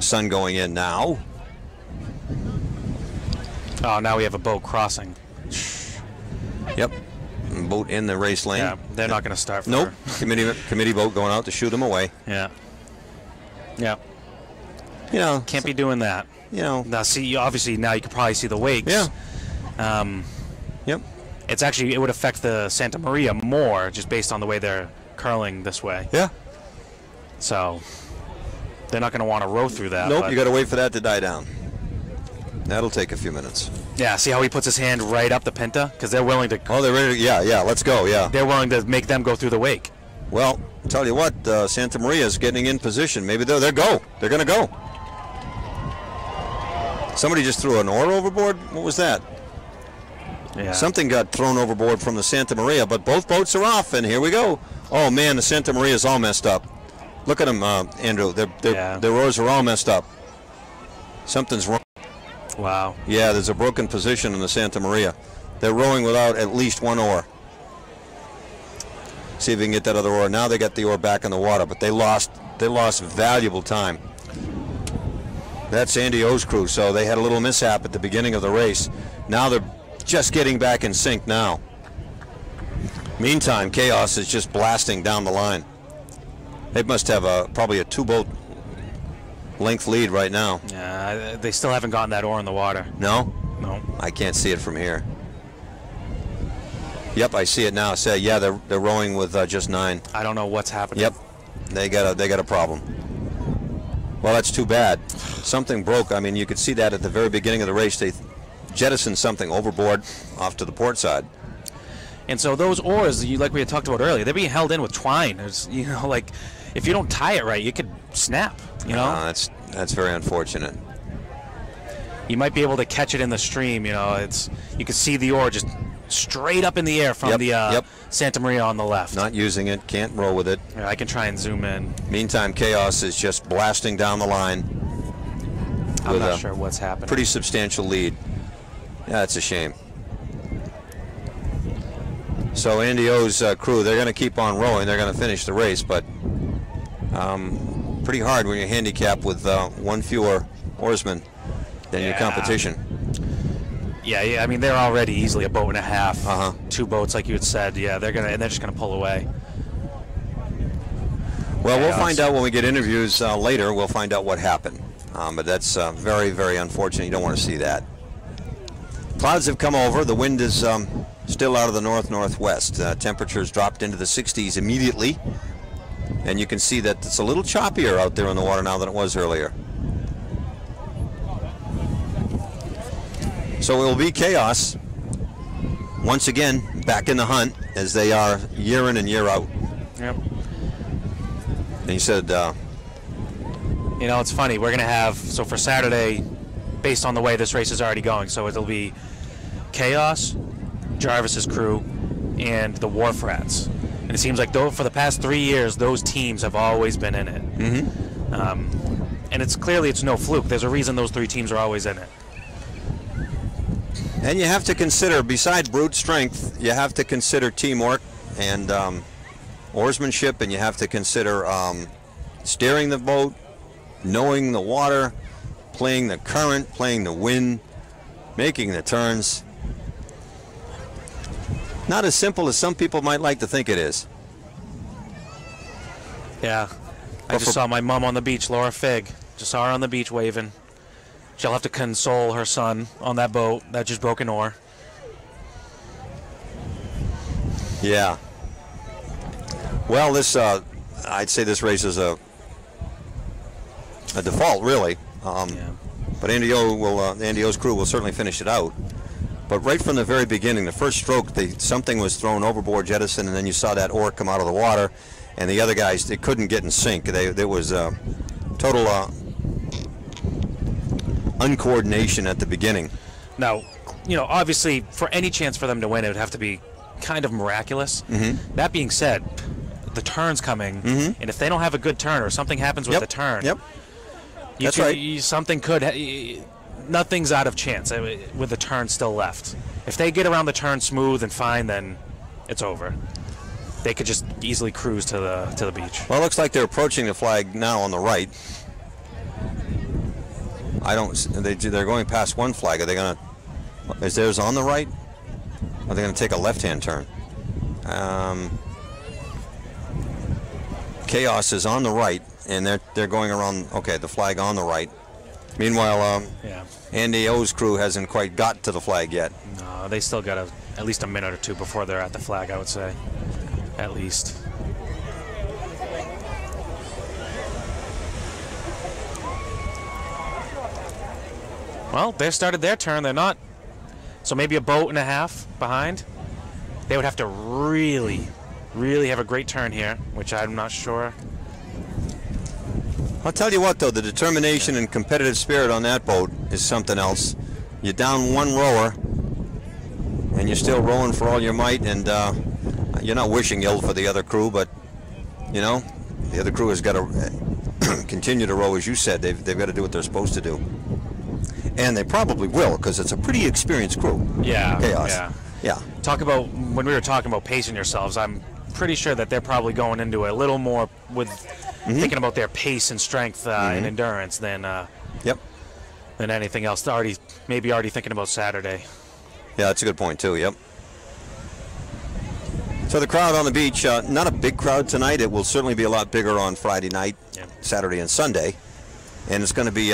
sun going in now. Oh, now we have a boat crossing. Yep. Boat in the race lane. Yeah, they're not going to start for Nope. Committee boat going out to shoot them away. Yeah. Yeah. You know. Can't be doing that. You know. Now, see, obviously, now you can probably see the wakes. Yeah. Yep. It's actually, it would affect the Santa Maria more just based on the way they're curling this way. Yeah. So, they're not going to want to row through that. Nope, you got to wait for that to die down. That'll take a few minutes. Yeah, see how he puts his hand right up the Pinta? Because they're willing to... Oh, they're ready to... Yeah, let's go, yeah. They're willing to make them go through the wake. Well, I'll tell you what, Santa Maria is getting in position. Maybe they're going to go. Somebody just threw an oar overboard? What was that? Yeah. Something got thrown overboard from the Santa Maria, but both boats are off, and here we go. Oh, man, the Santa Maria is all messed up. Look at them, Andrew. Their oars are all messed up. Something's wrong. Wow. Yeah, there's a broken position in the Santa Maria. They're rowing without at least one oar. See if we can get that other oar. Now they got the oar back in the water, but they lost valuable time. That's Andy O's crew, so they had a little mishap at the beginning of the race. Now they're just getting back in sync now. Meantime, Kaos is just blasting down the line. They must have probably a 2-boat length lead right now. Yeah, they still haven't gotten that oar in the water. No? No. I can't see it from here. Yep, I see it now. Yeah, they're rowing with just 9. I don't know what's happening. Yep, they got a problem. Well, that's too bad. Something broke. I mean, you could see that at the very beginning of the race. They jettisoned something overboard off to the port side. And so those oars, like we had talked about earlier, they're being held in with twine. There's, like if you don't tie it right, you could snap. That's very unfortunate. You might be able to catch it in the stream. You could see the oar just straight up in the air from the Santa Maria on the left. Not using it, can't row with it. Yeah, I can try and zoom in. Meantime, Kaos is just blasting down the line. I'm not sure what's happening. Pretty substantial lead. Yeah, it's a shame. So Andy O's crew, they're going to keep on rowing. They're going to finish the race, but pretty hard when you're handicapped with one fewer oarsman than your competition. Yeah, I mean they're already easily a boat and a half, 2 boats like you had said. Yeah, they're just gonna pull away. Well, we'll find out when we get interviews later. We'll find out what happened, but that's very, very unfortunate. You don't want to see that. Clouds have come over. The wind is still out of the north-northwest. Temperatures dropped into the 60s immediately, and you can see that it's a little choppier out there in the water now than it was earlier. So it will be Kaos once again back in the hunt as they are year in and year out. Yep. And he said, it's funny. We're going to have, so for Saturday, based on the way this race is already going, so it'll be Kaos, Jarvis's crew, and the Wharf Rats. And it seems like for the past 3 years, those teams have always been in it. Mm-hmm. And it's no fluke. There's a reason those 3 teams are always in it. And you have to consider, besides brute strength, you have to consider teamwork and oarsmanship, and you have to consider steering the boat, knowing the water, playing the current, playing the wind, making the turns. Not as simple as some people might like to think it is. Yeah. I just saw my mom on the beach, Laura Fig. Just saw her on the beach waving. She'll have to console her son on that boat that just broke an oar. Yeah. Well, I'd say this race is a default, really. But Andy O's crew will certainly finish it out. But right from the very beginning, the first stroke, something was thrown overboard, jettison, and then you saw that oar come out of the water, and the other guys, they couldn't get in sync. There was total uncoordination at the beginning. Now, obviously, for any chance for them to win, it would have to be kind of miraculous. Mm-hmm. That being said, the turn's coming, and if they don't have a good turn or something happens with the turn, something could. Nothing's out of chance with the turn still left. If they get around the turn smooth and fine, then it's over. They could just easily cruise to the beach. Well, it looks like they're approaching the flag now on the right. I don't. They're going past one flag. Are they going to? Is theirs on the right? Are they going to take a left-hand turn? Kaos is on the right, and they're going around. Okay, the flag on the right. Meanwhile, Andy O's crew hasn't quite got to the flag yet. No, they still got at least a minute or two before they're at the flag, I would say. At least. Well, they started their turn. They're not. So maybe a boat and a half behind. They would have to really have a great turn here, which I'm not sure. I'll tell you what, though, the determination and competitive spirit on that boat is something else. You're down one rower, and you're still rowing for all your might, and you're not wishing ill for the other crew, but, you know, the other crew has got to continue to row, as you said. They've got to do what they're supposed to do. And they probably will, because it's a pretty experienced crew. Yeah. Chaos. Yeah. Talk about, when we were talking about pacing yourselves, I'm pretty sure that they're probably going into it a little more with thinking about their pace and strength and endurance than than anything else. They're maybe already thinking about Saturday. Yeah, that's a good point too. Yep. So the crowd on the beach, not a big crowd tonight. It will certainly be a lot bigger on Friday night, Saturday and Sunday, and it's going to be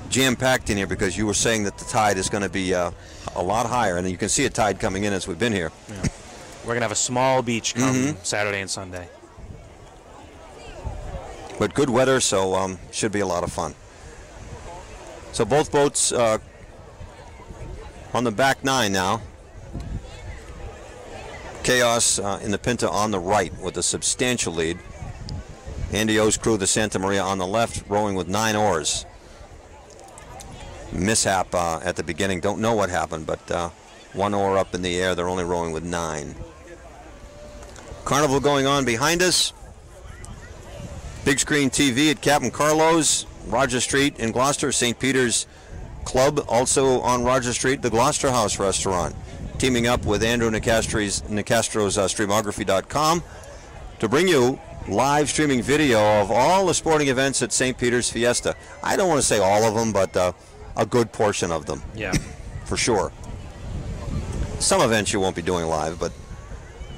jam-packed in here because you were saying that the tide is going to be a lot higher, and you can see a tide coming in as we've been here. Yeah. We're going to have a small beach come Saturday and Sunday. But good weather, so should be a lot of fun. So both boats on the back nine now. Kaos in the Pinta on the right with a substantial lead. Andy O's crew, the Santa Maria, on the left, rowing with 9 oars. Mishap at the beginning. Don't know what happened, but 1 oar up in the air. They're only rowing with 9. Carnival going on behind us. Big screen TV at Captain Carlo's, Roger Street in Gloucester. St. Peter's Club also on Roger Street. The Gloucester House Restaurant, teaming up with Andrew Nicastro's Streamography.com to bring you live streaming video of all the sporting events at St. Peter's Fiesta. I don't want to say all of them, but a good portion of them. Yeah. For sure. Some events you won't be doing live, but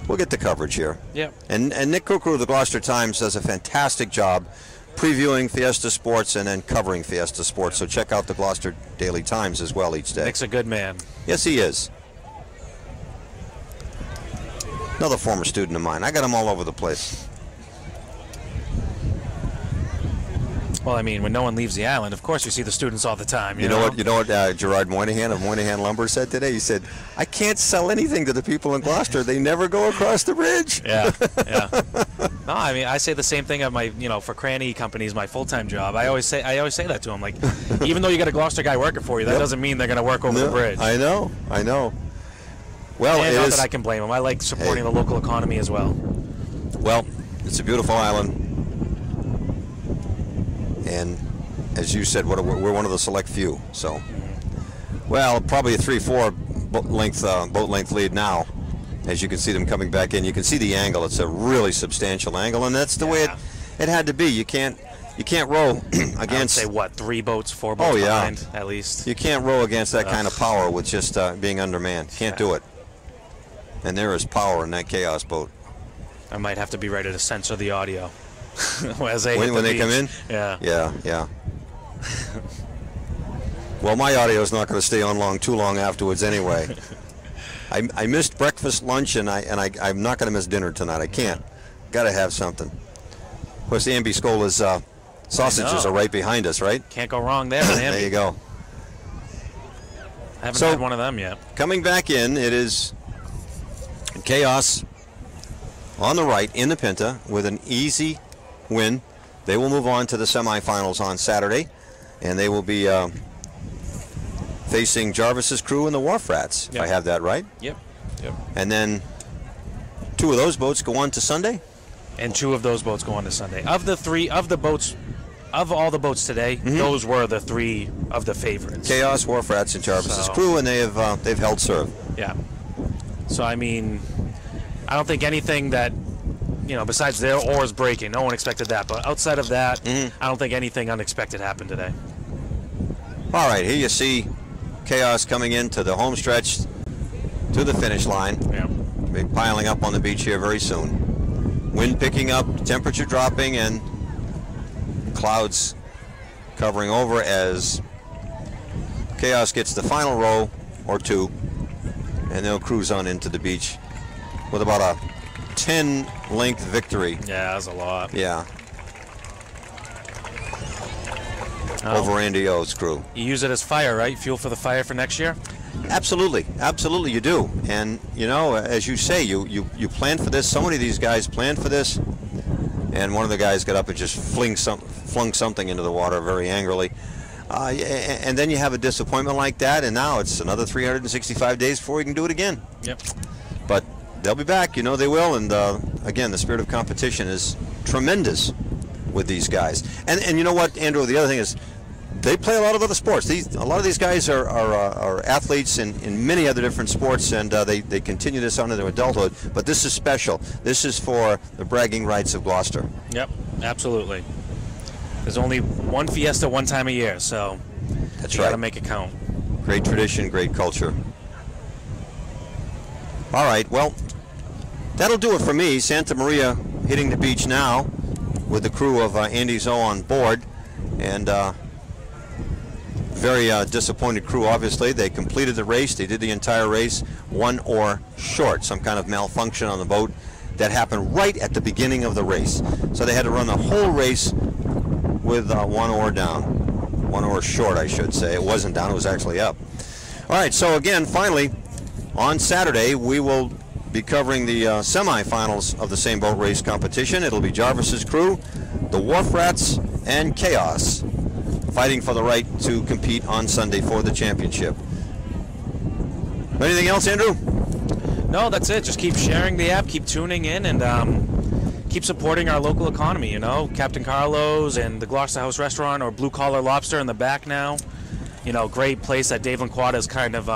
we'll get the coverage here. Yeah. And Nick Kukru of the Gloucester Times does a fantastic job previewing Fiesta Sports and then covering Fiesta Sports. So check out the Gloucester Daily Times as well each day. Nick's a good man. Yes, he is. Another former student of mine. I got him all over the place. Well, I mean, when no one leaves the island, of course you see the students all the time. You know what Gerard Moynihan of Moynihan Lumber said today? He said, I can't sell anything to the people in Gloucester. They never go across the bridge. Yeah, yeah. No, I mean, I say the same thing of my, for Cranny Companies, my full-time job. I always say that to them. Like, even though you got a Gloucester guy working for you, that doesn't mean they're going to work over the bridge. I know. Well, and not that I can blame them. I like supporting the local economy as well. Well, it's a beautiful island. And as you said, we're one of the select few. So, well, probably a 3-4 boat length lead now. As you can see them coming back in, you can see the angle. It's a really substantial angle, and that's the way it had to be. You can't row against. I would say what, 3 boats, 4 boats behind at least. You can't row against that kind of power with just being undermanned. Can't do it. And there is power in that Chaos boat. I might have to be ready to censor the audio. When they come in? Yeah. Well, my audio is not going to stay on too long afterwards anyway. I missed breakfast, lunch, and I'm not going to miss dinner tonight. I can't. Got to have something. Of course, the Amby Scola's sausages are right behind us, right? Can't go wrong there. There you go. I haven't had one of them yet. Coming back in, it is Chaos on the right in the Pinta with an easy win. They will move on to the semifinals on Saturday, and they will be facing Jarvis's crew and the Wharf Rats, if I have that right. Yep. And then 2 of those boats go on to Sunday? And 2 of those boats go on to Sunday. Of all the boats today, those were the 3 of the favorites. Chaos, Wharf Rats, and Jarvis's crew, and they've held serve. Yeah. So, I mean, I don't think anything that, besides their oars breaking, no one expected that. But outside of that, I don't think anything unexpected happened today. All right, here you see Kaos coming into the home stretch to the finish line. Yeah. Be piling up on the beach here very soon. Wind picking up, temperature dropping, and clouds covering over as Kaos gets the final row or two, and they'll cruise on into the beach with about a 10-length victory. Yeah, that's a lot. Yeah. Over Andy O's crew. You use it as fire, right? Fuel for the fire for next year? Absolutely, absolutely you do. And you know, as you say, you plan for this. So many of these guys planned for this, and one of the guys got up and just flung something into the water very angrily. And then you have a disappointment like that, and now it's another 365 days before you can do it again. Yep. But they'll be back, you know they will, and again, the spirit of competition is tremendous with these guys. And you know what, Andrew, the other thing is, they play a lot of other sports. A lot of these guys are athletes in many other different sports, and they continue this on in their adulthood. But this is special. This is for the bragging rights of Gloucester. Yep, absolutely. There's only one fiesta one time a year, so That's you right. got to make it count. Great tradition, great culture. All right, well, that'll do it for me. Santa Maria hitting the beach now with the crew of Andy Zoe on board, and very disappointed crew, obviously. They completed the race. They did the entire race, one oar short, some kind of malfunction on the boat that happened right at the beginning of the race. So they had to run the whole race with one oar down. One oar short, I should say. It wasn't down, it was actually up. All right, so again, finally, on Saturday, we will be covering the semifinals of the same boat race competition. It'll be Jarvis's crew, the Wharf Rats, and Kaos fighting for the right to compete on Sunday for the championship. Anything else, Andrew? No, that's it. Just keep sharing the app, keep tuning in, and keep supporting our local economy, you know. Captain Carlo's and the Gloucester House Restaurant, or Blue Collar Lobster in the back now. You know, great place that Dave Lanquata has kind of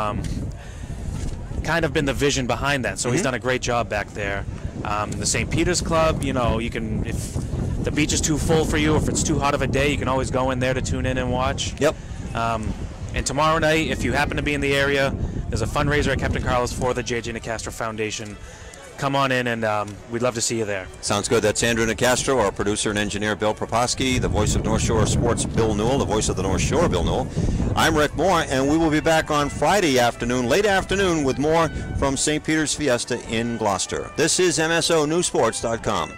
been the vision behind that. So he's done a great job back there. The St. Peter's Club, you know, you can, if the beach is too full for you, if it's too hot of a day, you can always go in there to tune in and watch. Yep. And tomorrow night, if you happen to be in the area, there's a fundraiser at Captain Carlos for the J.J. Nicastro Foundation. Come on in, and we'd love to see you there. Sounds good. That's Andrew Nicastro, our producer and engineer, Bill Proposki, the voice of North Shore Sports, Bill Newell, the voice of the North Shore, Bill Newell. I'm Rick Moore, and we will be back on Friday afternoon, late afternoon, with more from St. Peter's Fiesta in Gloucester. This is MSONewsports.com.